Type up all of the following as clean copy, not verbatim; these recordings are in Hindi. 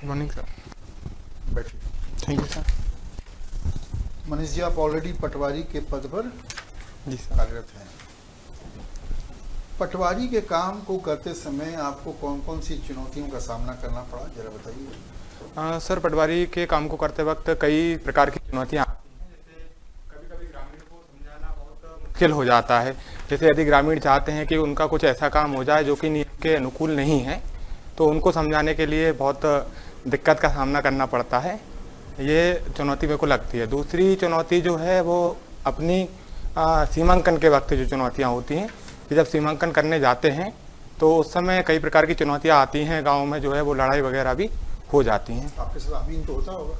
Morning sir. बैठिए। Thank you sir. Manish ji, आप ऑलरेडी पटवारी के पद पर जी सर। कार्यरत हैं। पटवारी के काम को करते समय आपको कौन कौन सी चुनौतियों का सामना करना पड़ा, जरा बताइए। सर, पटवारी के काम को करते वक्त कई प्रकार की चुनौतियाँ आती हैं। जैसे कभी कभी ग्रामीण को समझाना बहुत मुश्किल हो जाता है। जैसे यदि ग्रामीण चाहते हैं कि उनका कुछ ऐसा काम हो जाए जो कि नियम के अनुकूल नहीं है, तो उनको समझाने के लिए बहुत दिक्कत का सामना करना पड़ता है। ये चुनौती मेरे को लगती है। दूसरी चुनौती जो है वो अपनी सीमांकन के वक्त जो चुनौतियाँ होती हैं कि जब सीमांकन करने जाते हैं तो उस समय कई प्रकार की चुनौतियाँ आती हैं। गांव में जो है वो लड़ाई वगैरह भी हो जाती हैं। आपके साथ अमीन तो होता होगा।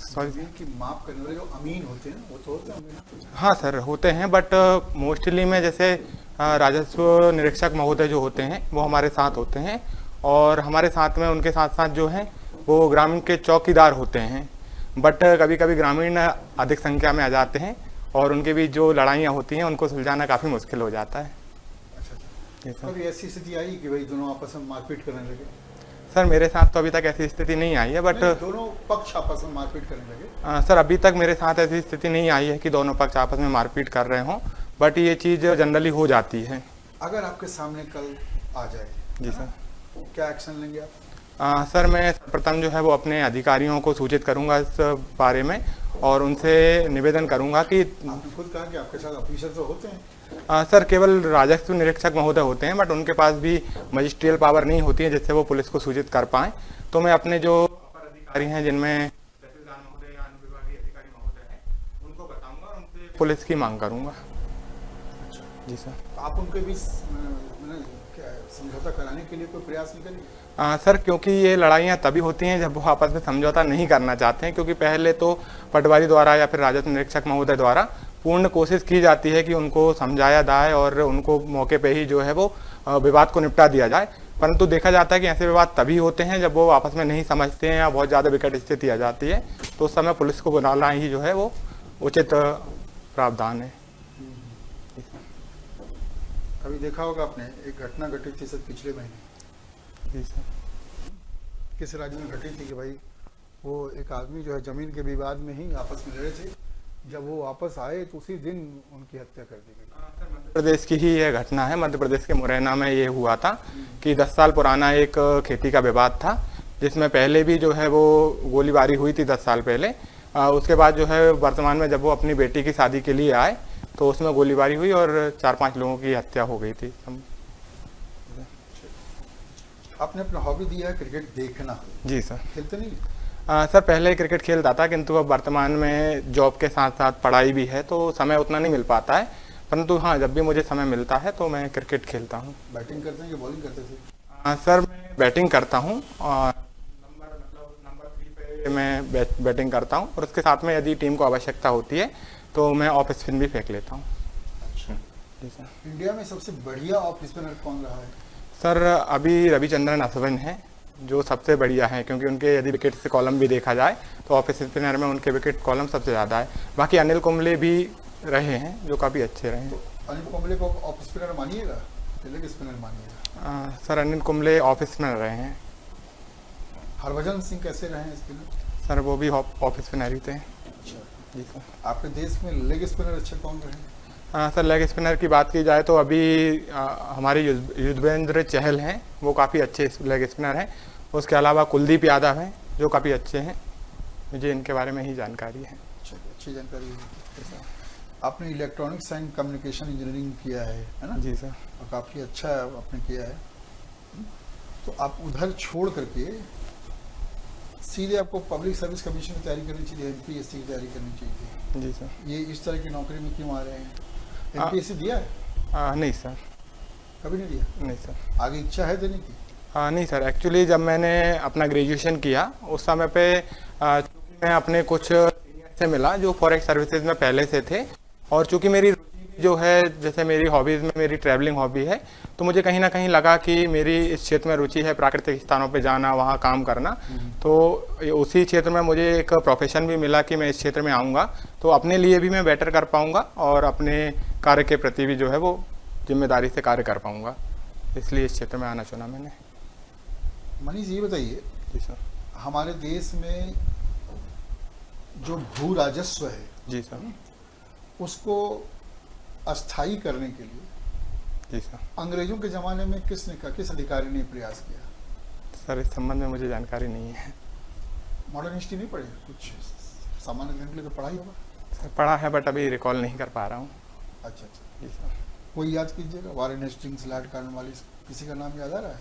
सॉरी जमीन की माप करने वाले जो अमीन होते हैं वो तो होते हैं। हाँ सर, होते हैं, बट मोस्टली में जैसे राजस्व निरीक्षक महोदय जो होते हैं वो हमारे साथ होते हैं, और हमारे साथ में उनके साथ साथ जो हैं वो ग्रामीण के चौकीदार होते हैं। बट कभी कभी ग्रामीण अधिक संख्या में आ जाते हैं और उनके बीच जो लड़ाइयाँ होती हैं उनको सुलझाना काफ़ी मुश्किल हो जाता है। अच्छा। जी सर। कभी ऐसी स्थिति आई कि भाई दोनों आपस में मारपीट करने लगे? सर, मेरे साथ तो अभी तक ऐसी स्थिति नहीं आई है, बट दोनों पक्ष आपस में मारपीट करने लगे? सर, अभी तक मेरे साथ ऐसी स्थिति नहीं आई है कि दोनों पक्ष आपस में मारपीट कर रहे हों, बट ये चीज़ जनरली हो जाती है। अगर आपके सामने कल आ जाए, जी सर। क्या एक्शन लेंगे आप? सर, मैं प्रथम जो है वो अपने अधिकारियों को सूचित करूंगा इस बारे में, और उनसे निवेदन करूंगा कि आपने खुद कहा कि आपके साथ ऑफिसर तो होते हैं। सर, केवल राजस्व निरीक्षक महोदय होते हैं, बट उनके पास भी मजिस्ट्रियल पावर नहीं होती है जिससे वो पुलिस को सूचित कर पाएँ। तो मैं अपने जो अपर अधिकारी हैं, जिनमें तहसीलदार महोदय या अनुविभागीय अधिकारी महोदय हैं, उनको बताऊंगा और उनसे पुलिस की मांग करूंगा। जी सर। आप उनके बीच क्या समझौता कराने के लिए कोई प्रयास नहीं करेंगे? सर, क्योंकि ये लड़ाइयाँ तभी होती हैं जब वो आपस में समझौता नहीं करना चाहते हैं, क्योंकि पहले तो पटवारी द्वारा या फिर राजस्व निरीक्षक महोदय द्वारा पूर्ण कोशिश की जाती है कि उनको समझाया जाए और उनको मौके पे ही जो है वो विवाद को निपटा दिया जाए। परंतु देखा जाता है कि ऐसे विवाद तभी होते हैं जब वो आपस में नहीं समझते हैं या बहुत ज़्यादा विकट स्थिति आ जाती है, तो उस समय पुलिस को बुलाना ही जो है वो उचित प्रावधान है। अभी देखा होगा आपने, एक घटना घटी थी सर पिछले महीने। जी सर। किस राज्य में घटी थी कि भाई वो एक आदमी जो है जमीन के विवाद में ही आपस में लड़े थे, जब वो वापस आए तो उसी दिन उनकी हत्या कर दी गई। मध्य प्रदेश की ही यह घटना है। मध्य प्रदेश के मुरैना में ये हुआ था कि 10 साल पुराना एक खेती का विवाद था, जिसमें पहले भी जो है वो गोलीबारी हुई थी 10 साल पहले। उसके बाद जो है वर्तमान में जब वो अपनी बेटी की शादी के लिए आए तो उसमें गोलीबारी हुई और 4-5 लोगों की हत्या हो गई थी। आपने अपना हॉबी दिया है क्रिकेट देखना। जी सर। खेलते नहीं? सर, पहले क्रिकेट खेलता था, किंतु अब वर्तमान में जॉब के साथ साथ पढ़ाई भी है तो समय उतना नहीं मिल पाता है। परंतु हाँ, जब भी मुझे समय मिलता है तो मैं क्रिकेट खेलता हूँ। बैटिंग करते हैं कि बॉलिंग करते थे? सर, मैं बैटिंग करता हूँ और नंबर 3 पे मैं बैटिंग करता हूँ, और उसके साथ में यदि टीम को आवश्यकता होती है तो मैं ऑफ स्पिन भी फेंक लेता हूँ। अच्छा। जी सर। इंडिया में सबसे बढ़िया ऑफ स्पिनर कौन रहा है? सर, अभी रविचंद्रन अश्विन है जो सबसे बढ़िया है, क्योंकि उनके यदि विकेट से कॉलम भी देखा जाए तो ऑफ स्पिनर में उनके विकेट कॉलम सबसे ज़्यादा है। बाकी अनिल कुंबले भी रहे हैं जो काफ़ी अच्छे रहे हैं। तो अनिल कुंबले को ऑफ स्पिनर मानिएगा, लेग स्पिनर मानिएगा? Sir, Anil Kumble off spinner रहे हैं। हरभजन सिंह कैसे रहे हैं स्पिनर? सर, वो भी ऑफ स्पिनर ही थे। अच्छा। जी सर। आपके देश में लेग स्पिनर अच्छे कौन रहे? सर, लेग स्पिनर की बात की जाए तो अभी हमारे युजवेंद्र चहल हैं, वो काफ़ी अच्छे लेग स्पिनर हैं। उसके अलावा कुलदीप यादव हैं जो काफ़ी अच्छे हैं। मुझे इनके बारे में ही जानकारी है। अच्छी जानकारी है। आपने इलेक्ट्रॉनिक्स एंड कम्युनिकेशन इंजीनियरिंग किया है ना? जी सर। और काफ़ी अच्छा आपने किया है। तो आप उधर छोड़ करके सीधे आपको पब्लिक सर्विस कमीशन की तैयारी करनी चाहिए, एमपीएससी की तैयारी करनी चाहिए। जी सर। ये इस तरह की नौकरी में क्यों आ रहे हैं? एमपीएससी दिया है? नहीं सर। कभी नहीं दिया? नहीं सर। आगे इच्छा है देने की? नहीं सर, एक्चुअली जब मैंने अपना ग्रेजुएशन किया उस समय पे चूँकि मैं अपने कुछ सीनियर से मिला जो फॉरेस्ट सर्विसेज में पहले से थे, और चूँकि मेरी रुचि जो है, जैसे मेरी हॉबीज़ में मेरी ट्रैवलिंग हॉबी है, तो मुझे कहीं ना कहीं लगा कि मेरी इस क्षेत्र में रुचि है, प्राकृतिक स्थानों पे जाना, वहाँ काम करना। तो उसी क्षेत्र में मुझे एक प्रोफेशन भी मिला कि मैं इस क्षेत्र में आऊँगा तो अपने लिए भी मैं बेटर कर पाऊँगा और अपने कार्य के प्रति भी जो है वो जिम्मेदारी से कार्य कर पाऊँगा, इसलिए इस क्षेत्र में आना चुना मैंने। मनीष, ये बताइए जी सर। हमारे देश में जो भू राजस्व है जी सर। उसको अस्थायी करने के लिए जी सर। अंग्रेजों के ज़माने में किस अधिकारी ने प्रयास किया? सर इस संबंध में मुझे जानकारी नहीं है। मॉडर्न हिस्ट्री नहीं पढ़े? कुछ सामान्य ज्ञान के लिए पढ़ाई होगा। सर पढ़ा है बट अभी रिकॉल नहीं कर पा रहा हूँ। अच्छा अच्छा, जी सर। कोई याद कीजिएगा, वारेन हेस्टिंग्स, लॉर्ड कॉर्नवालिस, किसी का नाम याद आ रहा है?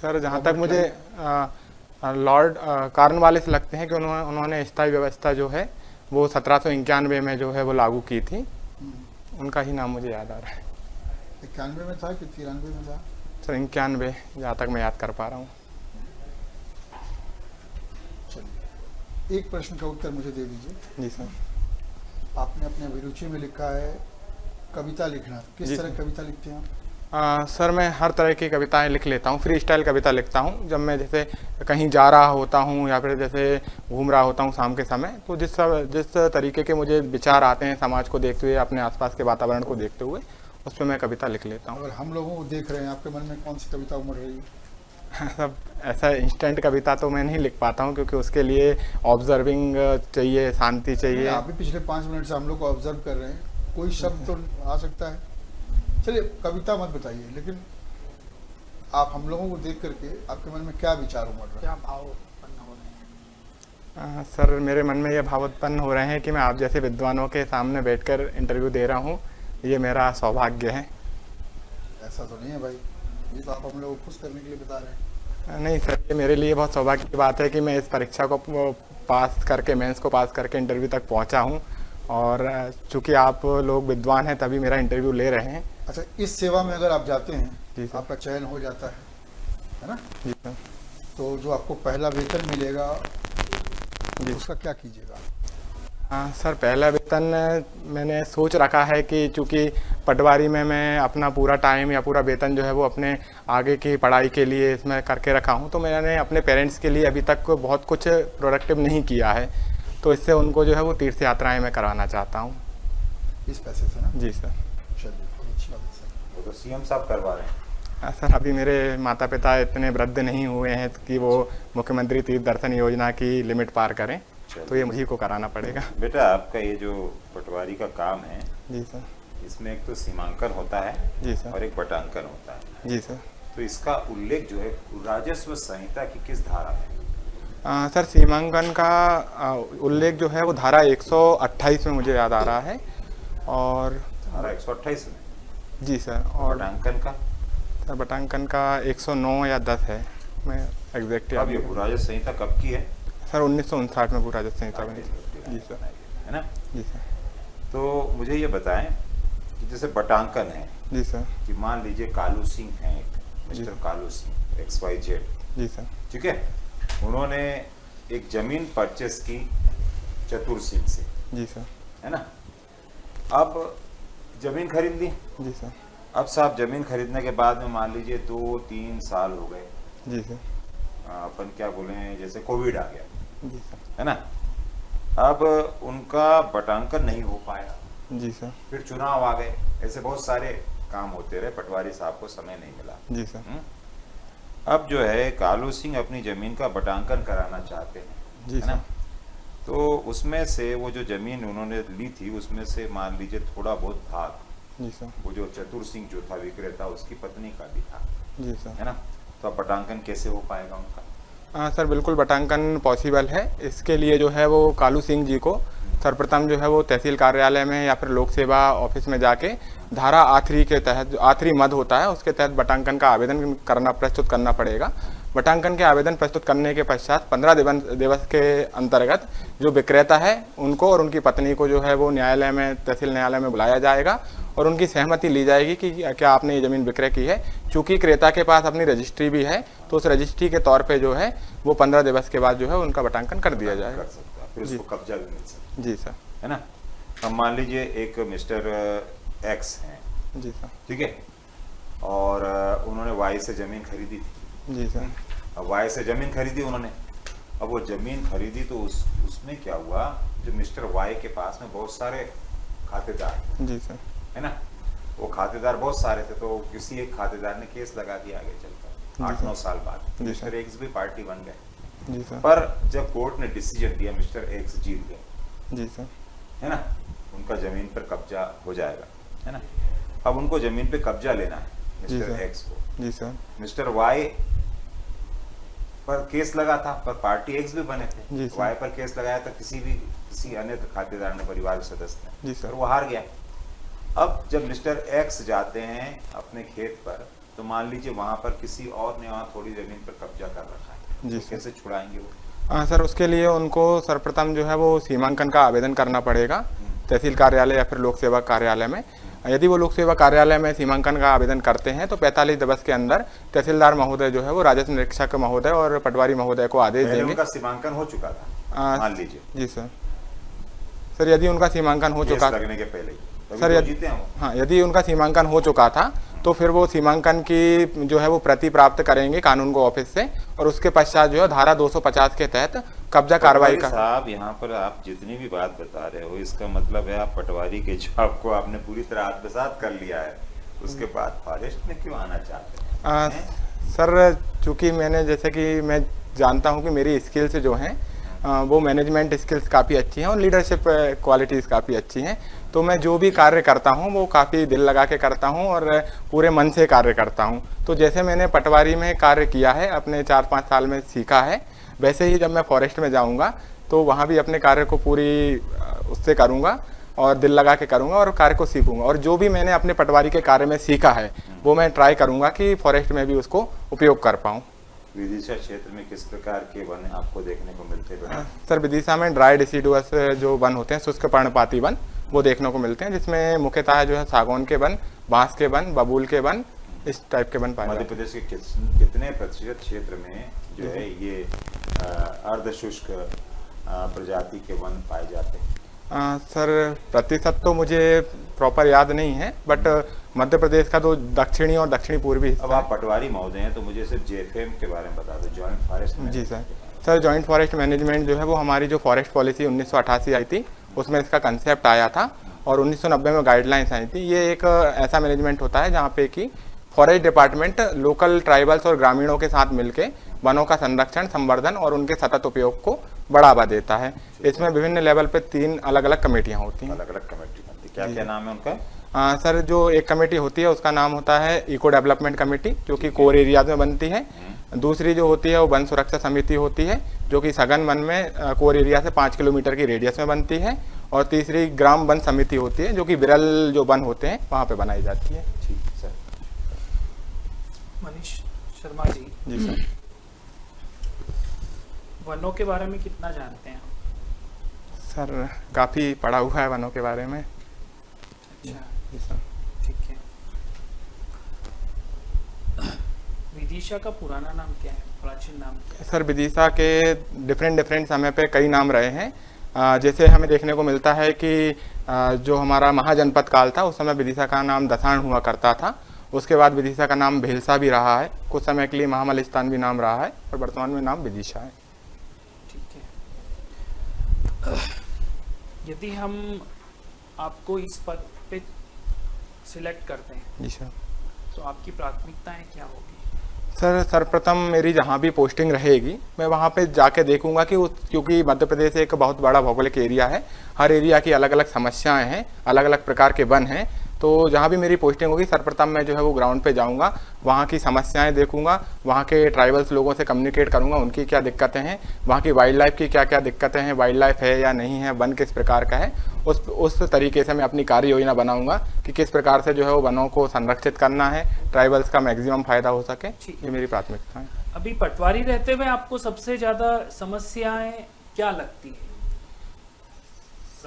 सर जहाँ तक रॉबर्ट मुझे लॉर्ड कॉर्नवालिस लगते हैं कि उन्होंने स्थायी व्यवस्था जो है वो 1791 में जो है वो लागू की थी। उनका ही नाम मुझे याद आ रहा है। 91 में था कि 93 में था? सर 91 जहाँ तक मैं याद कर पा रहा हूँ। चलिए, एक प्रश्न का उत्तर मुझे दे दीजिए। जी सर। आपने अपने अभिरुचि में लिखा है कविता लिखना, जी किस तरह सर। कविता लिखते हैं आप? सर मैं हर तरह की कविताएं लिख लेता हूँ, फ्री स्टाइल कविता लिखता हूँ। जब मैं जैसे कहीं जा रहा होता हूँ या फिर जैसे घूम रहा होता हूँ शाम के समय, तो जिस तरीके के मुझे विचार आते हैं समाज को देखते हुए, अपने आसपास के वातावरण को देखते हुए, उस पर मैं कविता लिख लेता हूँ। अगर हम लोगों को देख रहे हैं, आपके मन में कौन सी कविता उमड़ रही है? सब ऐसा इंस्टेंट कविता तो मैं नहीं लिख पाता हूँ, क्योंकि उसके लिए ऑब्जर्विंग चाहिए, शांति चाहिए। आप भी पिछले 5 मिनट से हम लोग को ऑब्जर्व कर रहे हैं, कोई शब्द तो आ सकता है। चलिए, कविता मत बताइए, लेकिन आप हम लोगों को देख करके आपके मन में क्या विचार उमड़ रहा है, क्या भाव उत्पन्न हो रहे हैं? सर मेरे मन में ये भाव उत्पन्न हो रहे हैं कि मैं आप जैसे विद्वानों के सामने बैठकर इंटरव्यू दे रहा हूँ, ये मेरा सौभाग्य है। ऐसा तो नहीं है भाई, ये तो आप हम लोगों को खुश करने के लिए बता रहे हैं। नहीं सर, ये मेरे लिए बहुत सौभाग्य की बात है कि मैं इस परीक्षा को पास करके, मेंस को पास करके इंटरव्यू तक पहुंचा हूं, और चूंकि आप लोग विद्वान हैं तभी मेरा इंटरव्यू ले रहे हैं। अच्छा, इस सेवा में अगर आप जाते हैं, जी सर। आपका चयन हो जाता है ना? जी सर। तो जो आपको पहला वेतन मिलेगा जी उसका क्या कीजिएगा? हाँ सर, पहला वेतन मैंने सोच रखा है कि चूंकि पटवारी में मैं अपना पूरा टाइम या पूरा वेतन जो है वो अपने आगे की पढ़ाई के लिए इसमें करके रखा हूँ, तो मैंने अपने पेरेंट्स के लिए अभी तक बहुत कुछ प्रोडक्टिव नहीं किया है, तो इससे उनको जो है वो तीर्थ यात्राएं मैं कराना चाहता हूँ। इस पैसे से ना? जी सर। चलिए, बहुत अच्छी बात है सर। वो तो सीएम साहब करवा रहे हैं। सर अभी मेरे माता पिता इतने वृद्ध नहीं हुए हैं कि वो मुख्यमंत्री तीर्थ दर्शन योजना की लिमिट पार करें, तो ये मुझे को कराना पड़ेगा। बेटा, आपका ये जो पटवारी का काम है, जी सर। इसमें एक तो सीमांकन होता है जी सर। और एक बटांकन होता है। जी सर। तो इसका उल्लेख जो है राजस्व संहिता की किस धारा में? सर सीमांकन का उल्लेख जो है वो धारा 128 में मुझे याद आ रहा है, और धारा 128 में। जी सर। और बटांकन का? सर बटांकन का 109 या 10 है, मैं एग्जैक्ट अब ये राजस्व संहिता कब की है? सर 1959 में पूरा राजस्व संहिता बनी। जी सर। है ना? जी सर। तो मुझे ये बताएं कि जैसे बटांकन है जी सर। कि मान लीजिए कालू सिंह हैं, मिस्टर कालू सिंह XYZ, जी सर। ठीक है, उन्होंने एक जमीन परचेस की चतुर सिंह से, जी सर। है ना? अब जमीन खरीद ली। जी सर। अब साहब जमीन खरीदने के बाद में मान लीजिए 2-3 साल हो गए, जी सर। अपन क्या बोले, जैसे कोविड आ गया, जी सर। है ना? अब उनका बटांकन नहीं हो पाया, जी सर। फिर चुनाव आ गए, ऐसे बहुत सारे काम होते रहे, पटवारी साहब को समय नहीं मिला। जी सर। अब जो है कालू सिंह अपनी जमीन का बटांकन कराना चाहते हैं, जी है ना? सर। तो उसमें से वो जो जमीन उन्होंने ली थी, उसमें से मान लीजिए थोड़ा बहुत भाग जी सर। वो जो चतुर सिंह जो था विक्रेता, उसकी पत्नी का भी था, जी सर। है ना? तो अब बटांकन कैसे हो पाएगा उनका? सर बिल्कुल बटांकन पॉसिबल है। इसके लिए जो है वो कालू सिंह जी को सर्वप्रथम जो है वो तहसील कार्यालय में या फिर लोक सेवा ऑफिस में जाके धारा आखिरी के तहत, जो आखिरी मद होता है उसके तहत बटांकन का आवेदन प्रस्तुत करना पड़ेगा। बटांकन के आवेदन प्रस्तुत करने के पश्चात 15 दिवस के अंतर्गत जो विक्रेता है उनको और उनकी पत्नी को जो है वो न्यायालय में, तहसील न्यायालय में बुलाया जाएगा और उनकी सहमति ली जाएगी कि क्या आपने ये ज़मीन विक्रय की है। चूँकि क्रेता के पास अपनी रजिस्ट्री भी है, तो उस रजिस्ट्री के तौर पे जो है वो 15 दिवस के बाद जो है उनका बटांकन कर दिया जाएगा। कर सकता है, फिर उसको कब्जा भी मिल सकता जी सर। है ना? अब मान लीजिए एक मिस्टर X हैं, जी सर। ठीक है, और उन्होंने Y से जमीन खरीदी थी। जी सर। अब Y से जमीन खरीदी उन्होंने, अब वो जमीन खरीदी तो उसमें क्या हुआ, जो मिस्टर Y के पास में बहुत सारे खातेदार, जी सर। है ना? वो खातेदार बहुत सारे थे, तो किसी एक खातेदार ने केस लगा दिया आगे चलकर 8-9 साल बाद। जी मिस्टर सर। X भी पार्टी बन गए, जी सर। पर जब कोर्ट ने डिसीजन दिया, मिस्टर एक्स जीत गए, जी सर। है ना, उनका जमीन पर कब्जा हो जाएगा, है ना। अब उनको जमीन पे कब्जा लेना है जी मिस्टर सर। एक्स को। जी सर। मिस्टर वाई पर केस लगा था, पर पार्टी एक्स भी बने जी थे। सर। वाई पर केस लगाया था किसी अन्य खातेदार ने, परिवार के सदस्य ने, जी सर। पर वो हार गया। अब जब मिस्टर एक्स जाते हैं अपने खेत पर, तो मान लीजिए वहां पर किसी और ने वहां थोड़ी जमीन पर कब्जा कर रखा है, जी तो सर। कैसे छुड़ाएंगे वो? सर उसके लिए उनको सर्वप्रथम जो है वो सीमांकन का आवेदन करना पड़ेगा तहसील कार्यालय या फिर लोक सेवा कार्यालय में। यदि वो लोक सेवा कार्यालय में सीमांकन का आवेदन करते हैं तो 45 दिवस के अंदर तहसीलदार महोदय जो है वो राजस्व निरीक्षक महोदय और पटवारी महोदय को आदेश पहले देंगे। उनका सीमांकन हो चुका था मान लीजिए। जी सर। सर यदि उनका सीमांकन हो केस चुका लगने के पहले ही, तभी सर तो यदि जीते हैं वो। हाँ, यदि उनका सीमांकन हो चुका था तो फिर वो सीमांकन की जो है वो प्रति प्राप्त करेंगे कानून को ऑफिस से, और उसके पश्चात जो है धारा 250 के तहत कब्जा कार्रवाई का। साहब यहाँ पर आप जितनी भी बात बता रहे हो, इसका मतलब है आप पटवारी के जॉब को आपने पूरी तरह आत्मसात कर लिया है, उसके बाद फॉरेस्ट में क्यों आना चाहते हैं? सर चूंकि मैंने, जैसे कि मैं जानता हूं कि मेरी स्किल्स जो हैं वो मैनेजमेंट स्किल्स काफ़ी अच्छी हैं और लीडरशिप क्वालिटीज़ काफ़ी अच्छी हैं, तो मैं जो भी कार्य करता हूं वो काफ़ी दिल लगा के करता हूं और पूरे मन से कार्य करता हूं। तो जैसे मैंने पटवारी में कार्य किया है, अपने 4-5 साल में सीखा है, वैसे ही जब मैं फॉरेस्ट में जाऊंगा तो वहाँ भी अपने कार्य को पूरी उससे करूँगा और दिल लगा के करूँगा और कार्य को सीखूंगा, और जो भी मैंने अपने पटवारी के कार्य में सीखा है वो मैं ट्राई करूँगा कि फॉरेस्ट में भी उसको उपयोग कर पाऊँ। विदिशा क्षेत्र में किस प्रकार के वन आपको देखने को मिलते हैं? सर विदिशा में ड्राई डिसीडुअस जो वन होते हैं, शुष्क पर्णपाती वन, वो देखने को मिलते हैं, जिसमें मुख्यतः जो है सागौन के वन, बांस के वन, बबूल के वन, इस टाइप के वन पाए जाते हैं। मध्य प्रदेश के कितने प्रतिशत क्षेत्र में जो है ये अर्धशुष्क प्रजाति के वन पाए जाते हैं? सर प्रतिशत तो मुझे प्रॉपर याद नहीं है, बट मध्य प्रदेश का तो दक्षिणी और दक्षिणी पूर्वी अब आप पटवारी महोदय हैं तो मुझे सिर्फ जेएफएम के बारे में बता दो, जॉइंट फॉरेस्ट। जी सर जॉइंट फॉरेस्ट मैनेजमेंट जो है वो हमारी जो फॉरेस्ट पॉलिसी 1988 आई थी उसमें इसका कंसेप्ट आया था, और 1990 में गाइडलाइंस आई थी। ये एक ऐसा मैनेजमेंट होता है जहाँ पे कि फॉरेस्ट डिपार्टमेंट लोकल ट्राइबल्स और ग्रामीणों के साथ मिलके वनों का संरक्षण, संवर्धन और उनके सतत उपयोग को बढ़ावा देता है। इसमें विभिन्न लेवल पे 3 अलग अलग कमेटियाँ होती हैं। अलग अलग कमेटी बनती, क्या क्या नाम है उनका? सर जो एक कमेटी होती है उसका नाम होता है इको डेवलपमेंट कमेटी, जो कि कोर एरियाज में बनती है। दूसरी जो होती है वो वन सुरक्षा समिति होती है, जो कि सघन वन में कोर एरिया से 5 किलोमीटर की रेडियस में बनती है। और तीसरी ग्राम वन समिति होती है, जो कि विरल जो वन होते हैं वहाँ पे बनाई जाती है। ठीक है सर। मनीष शर्मा जी। जी सर। वनों के बारे में कितना जानते हैं? सर काफ़ी पढ़ा हुआ है वनों के बारे में। अच्छा, जी सर। ठीक है। विदिशा का पुराना नाम क्या है, प्राचीन नाम क्या है? सर विदिशा के डिफरेंट समय पे कई नाम रहे हैं। जैसे हमें देखने को मिलता है कि जो हमारा महाजनपद काल था उस समय विदिशा का नाम दसाण हुआ करता था। उसके बाद विदिशा का नाम भेलसा भी रहा है, कुछ समय के लिए महामलिस्तान भी नाम रहा है, और वर्तमान में नाम विदिशा है। ठीक है। यदि हम आपको इस पद पे सिलेक्ट करते हैं जी सर। तो आपकी प्राथमिकताएं क्या होगी? सर सर्वप्रथम मेरी जहाँ भी पोस्टिंग रहेगी मैं वहाँ पे जाके देखूंगा कि क्योंकि मध्य प्रदेश एक बहुत बड़ा भौगोलिक एरिया है, हर एरिया की अलग अलग समस्याएं हैं, अलग अलग प्रकार के वन हैं। तो जहाँ भी मेरी पोस्टिंग होगी सर्वप्रथम मैं जो है वो ग्राउंड पे जाऊँगा, वहाँ की समस्याएं देखूंगा, वहाँ के ट्राइबल्स लोगों से कम्युनिकेट करूँगा, उनकी क्या दिक्कतें हैं, वहाँ की वाइल्ड लाइफ की क्या क्या दिक्कतें हैं, वाइल्ड लाइफ है या नहीं है, वन किस प्रकार का है, उस तरीके से मैं अपनी कार्य योजना बनाऊंगा कि किस प्रकार से जो है वो वनों को संरक्षित करना है, ट्राइबल्स का मैक्सिमम फायदा हो सके। ये मेरी प्राथमिकता है। अभी पटवारी रहते हुए आपको सबसे ज्यादा समस्याएं क्या लगती है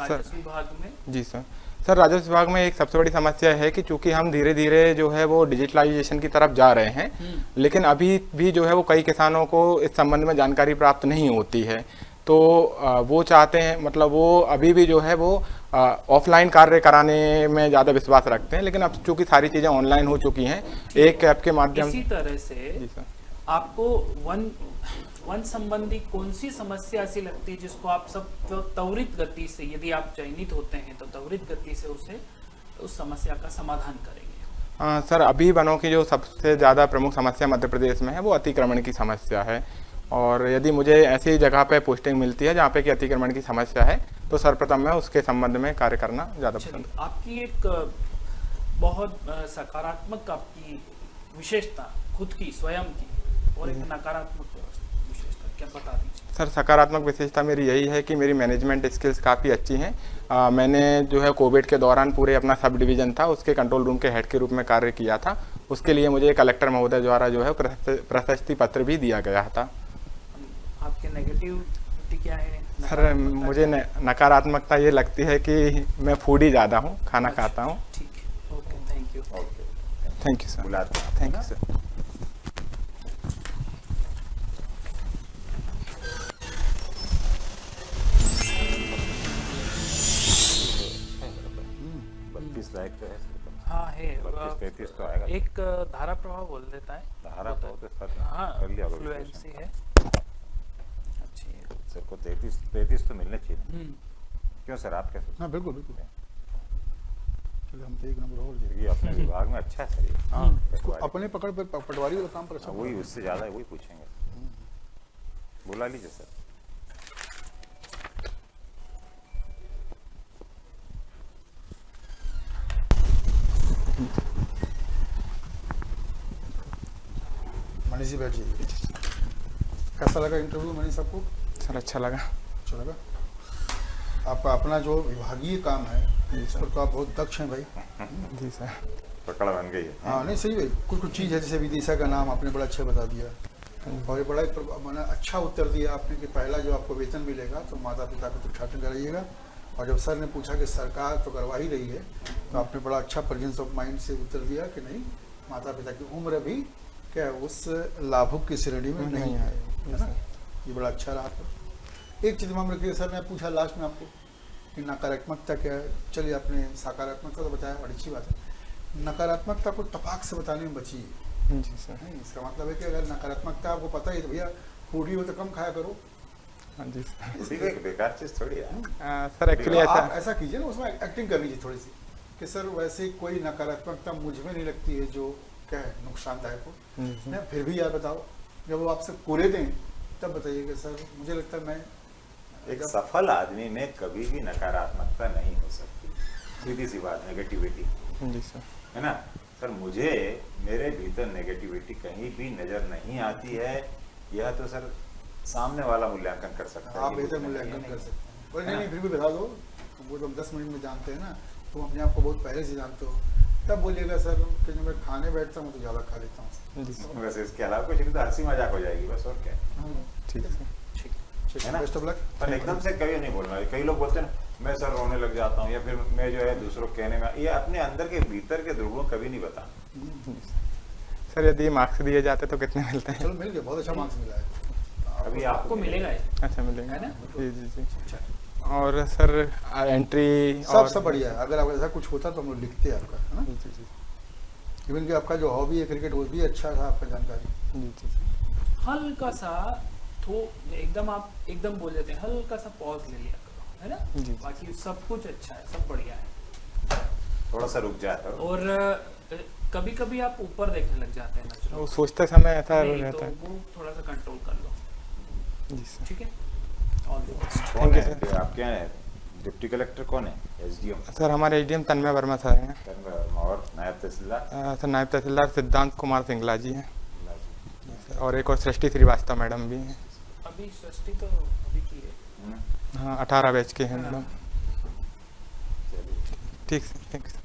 राजस्व विभाग में? जी सर राजस्व विभाग में एक सबसे बड़ी समस्या है कि चूंकि हम धीरे धीरे जो है वो डिजिटलाइजेशन की तरफ जा रहे हैं, लेकिन अभी भी जो है वो कई किसानों को इस संबंध में जानकारी प्राप्त नहीं होती है। तो वो चाहते हैं, मतलब वो अभी भी जो है वो ऑफलाइन कार्य कराने में ज़्यादा विश्वास रखते हैं, लेकिन अब चूंकि सारी चीज़ें ऑनलाइन हो चुकी हैं, एक ऐप के माध्यम इसी तरह से जी सर। आपको वन संबंधी कौन सी समस्या ऐसी लगती है जिसको आप सब त्वरित गति से, यदि आप चयनित होते हैं तो त्वरित गति से उस समस्या का समाधान करेंगे? सर अभी वनों की जो सबसे ज़्यादा प्रमुख समस्या मध्य प्रदेश में है वो अतिक्रमण की समस्या है। और यदि मुझे ऐसी जगह पे पोस्टिंग मिलती है जहाँ पे कि अतिक्रमण की समस्या है तो सर्वप्रथम मैं उसके संबंध में कार्य करना ज़्यादा पसंद चलिए, आपकी एक बहुत सकारात्मक आपकी विशेषता खुद की स्वयं की और एक नकारात्मक विशेषता क्या बता दीजिए। सर सकारात्मक विशेषता मेरी यही है कि मेरी मैनेजमेंट स्किल्स काफ़ी अच्छी हैं। मैंने जो है कोविड के दौरान पूरे अपना सब डिवीज़न था उसके कंट्रोल रूम के हेड के रूप में कार्य किया था। उसके लिए मुझे कलेक्टर महोदय द्वारा जो है प्रशस्ति पत्र भी दिया गया था। आपके नेगेटिविटी क्या है? सर मुझे नकारात्मकता ये लगती है कि मैं फूडी ज़्यादा हूँ, खाना खाता हूँ। ठीक है, okay, thank you. Thank you sir. बुलाते हैं। Thank you sir. बत्तीस लाख तो है। हाँ है, 32-33 तो आएगा। एक धारा प्रभाव बोल देता है। धारा तो सर हाँ, कर लिया होगा फ्लुएंसी विश्लेषण। है अच्छी है। सर को 33 तो मिलने चाहिए। क्यों सर, आप क्या सोचते हाँ बिल्कुल बिल्कुल। चलिए हम तो एक नंबर और दे हैं? ये अपने विभाग में अच्छा है सर ये। हाँ पटवारी। अपने पकड़ पे पटवारी वाला काम पर अच्छा वही उससे ज्यादा है, वही पूछेंगे। बुला लीजिए सर। मनीष जी बैठ जाइए। कैसा लगा इंटरव्यू मनीष आपको? सर अच्छा लगा। अच्छा लगा। आपका अपना जो विभागीय काम है इस पर तो आप बहुत दक्ष हैं भाई। जी सर। पकड़ बन गई है। हाँ नहीं सही भाई, कुछ कुछ चीज़ है जैसे विदिशा का नाम आपने बड़ा अच्छा बता दिया और ये बड़ा मैंने अच्छा उत्तर दिया आपने कि पहला जो आपको वेतन मिलेगा तो माता पिता को उद्घाटन कराइएगा। और जब सर ने पूछा कि सरकार तो करवा ही रही है तो आपने बड़ा अच्छा प्रेजेंस ऑफ माइंड से उत्तर दिया कि नहीं, माता पिता की उम्र भी क्या उस लाभुक की श्रेणी में नहीं है, है ना। ये बड़ा अच्छा रहा। एक चीज़ मामले के सर ने पूछा लास्ट में आपको कि नकारात्मकता क्या है। चलिए आपने सकारात्मकता तो बताया और अच्छी बात है। नकारात्मकता को टपाक से बताने में बचिए। जी सर। नहीं इसका मतलब है कि अगर नकारात्मकता आपको पता है तो भैया फूडी हो तो कम खाया करो। हाँ जी सर। इसी का एक बेकार चीज थोड़ी है। सर एक्चुअली आप ऐसा ऐसा कीजिए ना, उसमें एक्टिंग कर लीजिए थोड़ी सी कि सर वैसे कोई नकारात्मकता मुझ में नहीं लगती है जो क्या है नुकसानदायक हो। नहीं, फिर भी यार बताओ जब वो आपसे कोरे दें तब बताइए कि सर मुझे लगता है मैं एक सफल आदमी में कभी भी नकारात्मकता नहीं हो सकती। सीधी सी बात, नेगेटिविटी, जी सर। है ना सर। मुझे मेरे भीतर नेगेटिविटी कहीं भी नजर नहीं आती है। यह तो सर सामने वाला मूल्यांकन कर सकता है। आप ये बेहतर मुझमें मूल्यांकन नहीं कर है। सकते हैं। पर है नहीं ना? फिर भी बता दो, वो तो हम 10 मिनट में जानते हैं ना, तुम अपने आप को बहुत पहले से जानते हो। तब बोलिएगा सर कि जब मैं खाने बैठता हूँ तो ज़्यादा खा लेता हूँ। जी सर। वैसे इसके अलावा कुछ नहीं, तो हंसी मजाक हो जाएगी बस, और क्या है। ठीक है सर। ठीक है ना? Best of luck. पर एकदम से कभी नहीं बोलना। कई लोग बोलते हैं ना मैं सर रोने लग जाता हूँ या फिर मैं जो है दूसरों को कहने में, ये अपने अंदर के भीतर के ध्रुवों कभी नहीं बताना। सर यदि मार्क्स दिए जाते तो कितने मिलते हैं? चलो मिल गया, बहुत अच्छा मार्क्स मिला है। अभी आपको मिलेगा ये। अच्छा मिलेंगे है ना? जी जी जी। और सर एंट्री सब बढ़िया है। अगर आपको ऐसा कुछ होता तो हम लोग लिखते हैं आपका, है ना। जी जी इवन कि आपका जो हॉबी है क्रिकेट वो भी अच्छा था आपका जानकारी। जी जी। हल्का सा एकदम आप एकदम बोल देते हैं, हल्का सा पॉज ले लिया करो, है ना। जी। बाकी सब कुछ अच्छा है, सब बढ़िया है। थोड़ा सा रुक जाता है। और कभी कभी आप ऊपर देखने लग जाते हैं नजरों वो सोचते समय ऐसा नहीं, तो रहता है। वो थोड़ा सा कंट्रोल कर लो, जी सर। ठीक है। All the best. कौन Thank you, है sir. कि आपके यहाँ डिप्टी कलेक्टर कौन है? एसडीएम सर हमारे एसडीएम तन्मय वर्मा सर हैं। और नायब तहसीलदार सर नायब तहसीलदार सिद्धांत कुमार सिंगला जी हैं और एक और सृष्टि श्रीवास्तव मैडम भी हैं। अभी सृष्टि तो अभी की है। हाँ 18 बैच के हैं मैडम। चलिए। ठीक सर, थैंक यू सर।